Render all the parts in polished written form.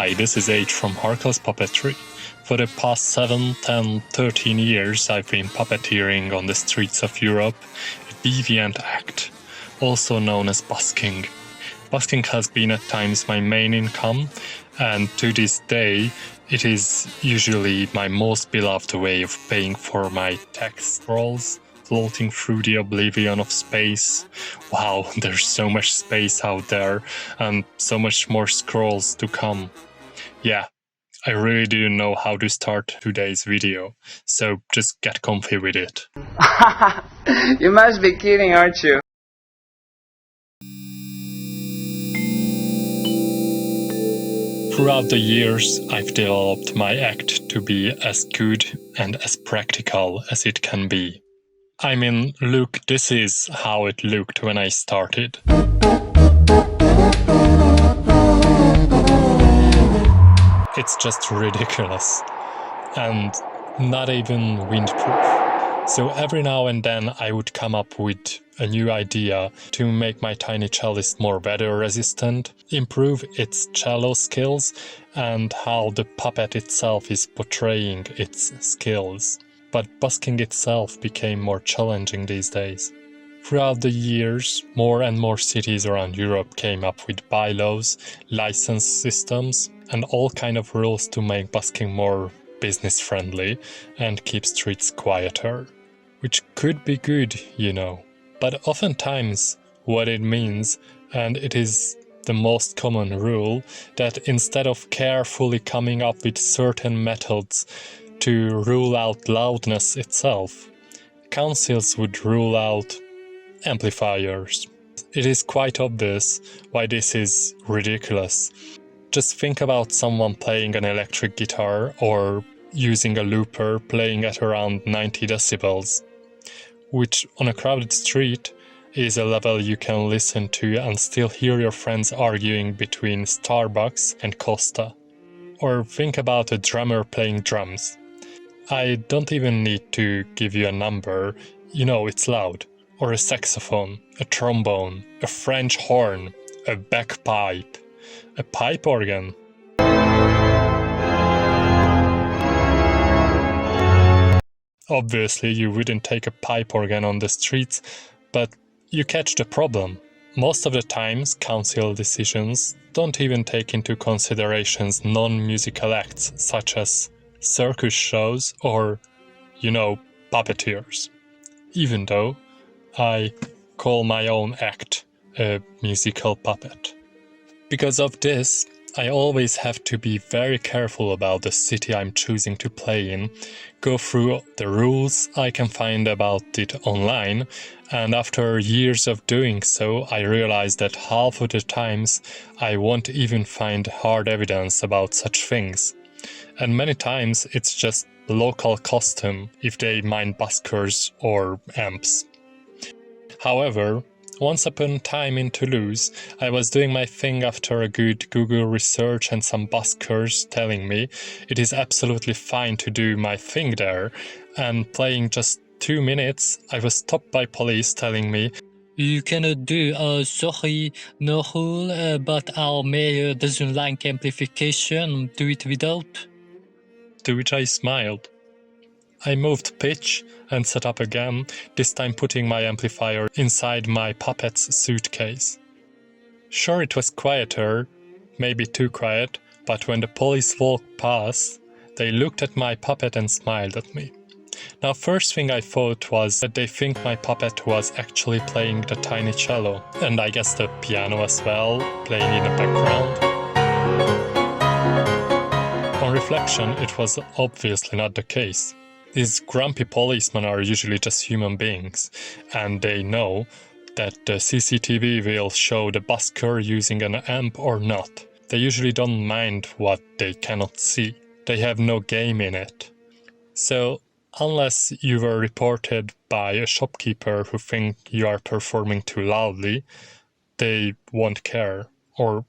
Hi, this is H from Harkel's Puppetry. For the past 7, 10, 13 years I've been puppeteering on the streets of Europe, a deviant act, also known as busking. Busking has been at times my main income, and to this day it is usually my most beloved way of paying for my text scrolls, floating through the oblivion of space. Wow, there's so much space out there, and so much more scrolls to come. Yeah, I really didn't know how to start today's video, so just get comfy with it. You must be kidding, aren't you? Throughout the years, I've developed my act to be as good and as practical as it can be. I mean, look, this is how it looked when I started. It's just ridiculous. And not even windproof. So every now and then I would come up with a new idea to make my tiny cellist more weather resistant, improve its cello skills, and how the puppet itself is portraying its skills. But busking itself became more challenging these days. Throughout the years, more and more cities around Europe came up with bylaws, license systems, and all kind of rules to make busking more business-friendly and keep streets quieter. Which could be good, you know. But oftentimes, what it means, and it is the most common rule, that instead of carefully coming up with certain methods to rule out loudness itself, councils would rule out amplifiers. It is quite obvious why this is ridiculous. Just think about someone playing an electric guitar or using a looper playing at around 90 decibels, which on a crowded street is a level you can listen to and still hear your friends arguing between Starbucks and Costa. Or think about a drummer playing drums. I don't even need to give you a number, you know it's loud. Or a saxophone, a trombone, a French horn, a bagpipe, a pipe organ. Obviously you wouldn't take a pipe organ on the streets, but you catch the problem. Most of the times council decisions don't even take into considerations non-musical acts such as circus shows or, you know, puppeteers. Even though I call my own act a musical puppet. Because of this, I always have to be very careful about the city I'm choosing to play in, go through the rules I can find about it online, and after years of doing so, I realized that half of the times I won't even find hard evidence about such things. And many times it's just local custom if they mind buskers or amps. However, once upon a time in Toulouse, I was doing my thing after a good Google research and some buskers telling me it is absolutely fine to do my thing there, and playing just 2 minutes, I was stopped by police telling me, "You cannot do, sorry, no rule, but our mayor doesn't like amplification, do it without." To which I smiled. I moved pitch and set up again, this time putting my amplifier inside my puppet's suitcase. Sure, it was quieter, maybe too quiet, but when the police walked past, they looked at my puppet and smiled at me. Now, first thing I thought was that they think my puppet was actually playing the tiny cello, and I guess the piano as well, playing in the background. On reflection, it was obviously not the case. These grumpy policemen are usually just human beings, and they know that the CCTV will show the busker using an amp or not. They usually don't mind what they cannot see. They have no game in it. So, unless you were reported by a shopkeeper who think you are performing too loudly, they won't care, or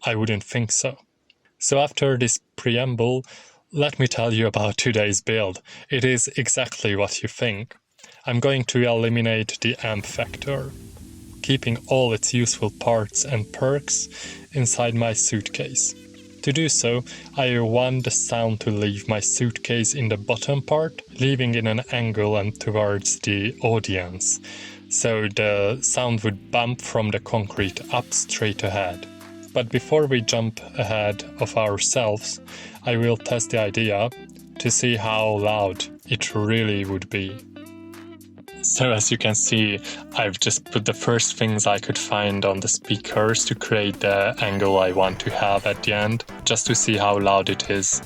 I wouldn't think so. So after this preamble, let me tell you about today's build. It is exactly what you think. I'm going to eliminate the amp factor, keeping all its useful parts and perks inside my suitcase. To do so, I want the sound to leave my suitcase in the bottom part, leaving in an angle and towards the audience, so the sound would bump from the concrete up straight ahead. But before we jump ahead of ourselves, I will test the idea to see how loud it really would be. So as you can see, I've just put the first things I could find on the speakers to create the angle I want to have at the end, just to see how loud it is.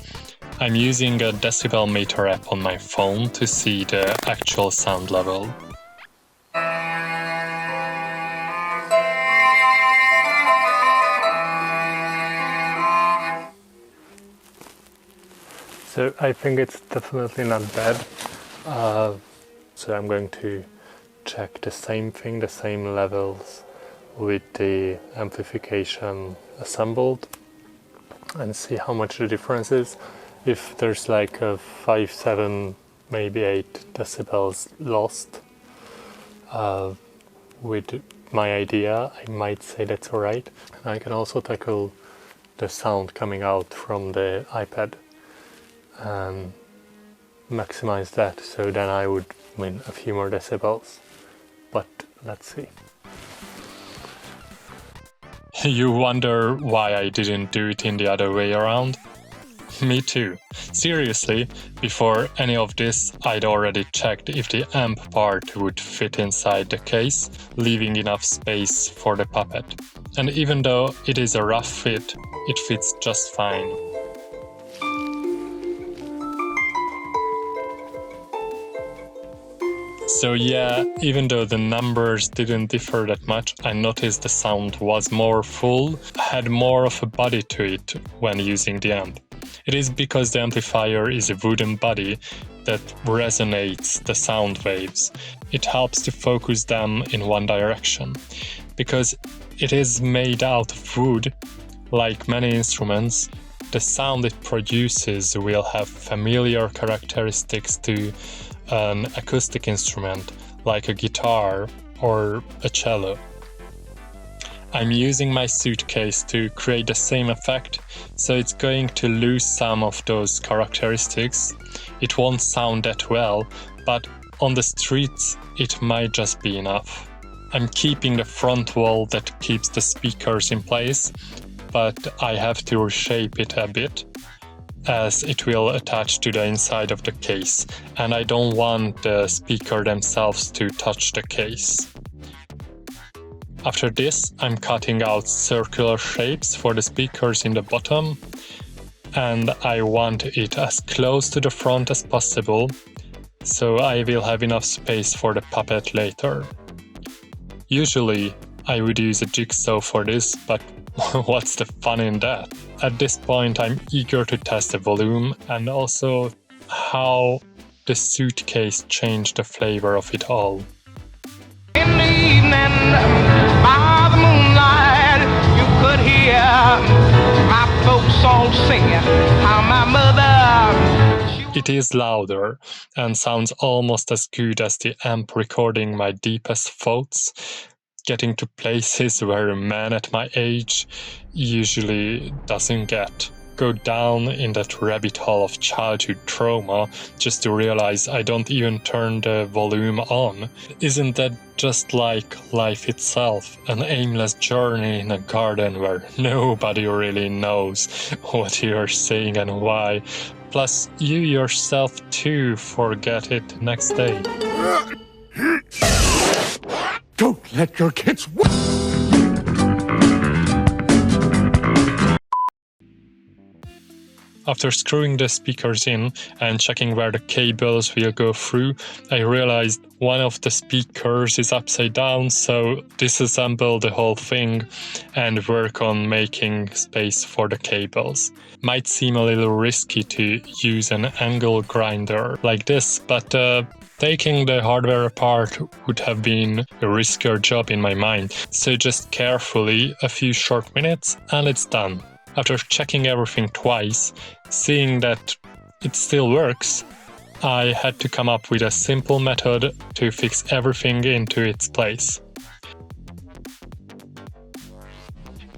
I'm using a decibel meter app on my phone to see the actual sound level. So I think it's definitely not bad. So I'm going to check the same thing, the same levels with the amplification assembled and see how much the difference is. If there's like a 5, 7, maybe 8 decibels lost with my idea, I might say that's alright. And I can also tackle the sound coming out from the iPad and maximize that, so then I would win a few more decibels, but let's see. You wonder why I didn't do it in the other way around? Me too. Seriously, before any of this, I'd already checked if the amp part would fit inside the case, leaving enough space for the puppet. And even though it is a rough fit, it fits just fine. So yeah, even though the numbers didn't differ that much, I noticed the sound was more full, had more of a body to it when using the amp. It is because the amplifier is a wooden body that resonates the sound waves. It helps to focus them in one direction. Because it is made out of wood, like many instruments, the sound it produces will have familiar characteristics to an acoustic instrument like a guitar or a cello. I'm using my suitcase to create the same effect, so it's going to lose some of those characteristics. It won't sound that well, but on the streets it might just be enough. I'm keeping the front wall that keeps the speakers in place, but I have to reshape it a bit, as it will attach to the inside of the case, and I don't want the speaker themselves to touch the case. After this, I'm cutting out circular shapes for the speakers in the bottom, and I want it as close to the front as possible, so I will have enough space for the puppet later. Usually, I would use a jigsaw for this, but what's the fun in that? At this point, I'm eager to test the volume and also how the suitcase changed the flavor of it all. In the evening, by the moonlight, you could hear my folks all singing how my mother... It is louder and sounds almost as good as the amp recording my deepest thoughts, getting to places where a man at my age usually doesn't get. Go down in that rabbit hole of childhood trauma just to realize I don't even turn the volume on. Isn't that just like life itself, an aimless journey in a garden where nobody really knows what you're saying and why? Plus, you yourself too forget it next day. Don't let your kids... After screwing the speakers in and checking where the cables will go through, I realized one of the speakers is upside down, so disassemble the whole thing and work on making space for the cables. Might seem a little risky to use an angle grinder like this, but taking the hardware apart would have been a riskier job in my mind, so just carefully, a few short minutes, and it's done. After checking everything twice, seeing that it still works, I had to come up with a simple method to fix everything into its place.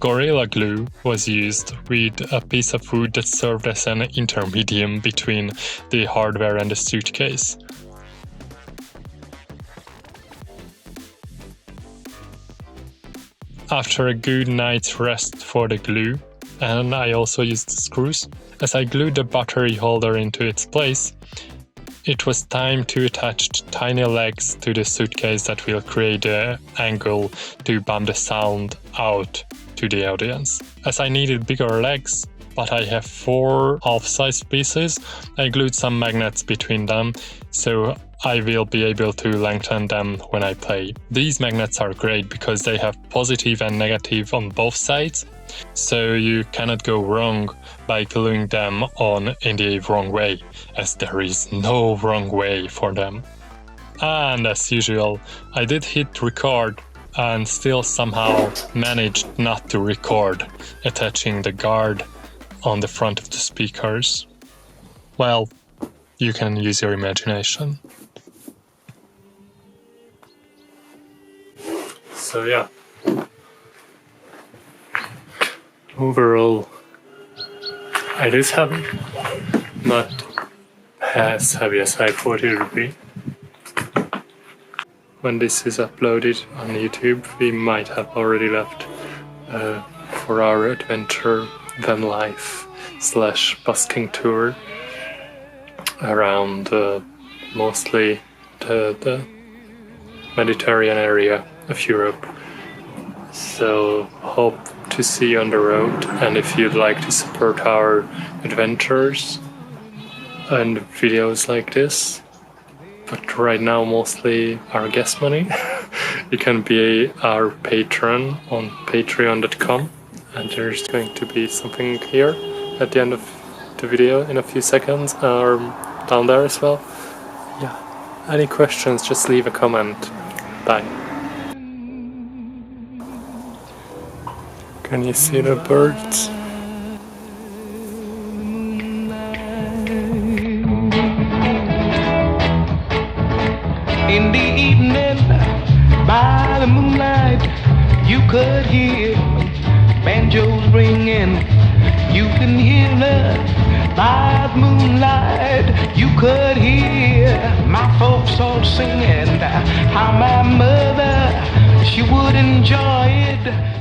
Gorilla Glue was used with a piece of wood that served as an intermedium between the hardware and the suitcase. After a good night's rest for the glue, and I also used screws, as I glued the battery holder into its place, it was time to attach tiny legs to the suitcase that will create the angle to bump the sound out to the audience. As I needed bigger legs, but I have 4 half-size pieces, I glued some magnets between them, so I will be able to lengthen them when I play. These magnets are great because they have positive and negative on both sides, so you cannot go wrong by gluing them on in the wrong way, as there is no wrong way for them. And as usual, I did hit record and still somehow managed not to record, attaching the guard on the front of the speakers. Well, you can use your imagination. So yeah, overall it is heavy, not as heavy as I thought it would be. When this is uploaded on YouTube, we might have already left for our adventure van life / busking tour around mostly the Mediterranean area of Europe. So hope to see you on the road, and if you'd like to support our adventures and videos like this, but right now mostly our gas money, you can be our patron on patreon.com, and there's going to be something here at the end of the video in a few seconds, or down there as well. Yeah, any questions, just leave a comment. Bye. Can you see the birds? In the evening, by the moonlight, you could hear banjos ringing. You can hear love by the moonlight. You could hear my folks all singing how my mother, she would enjoy it.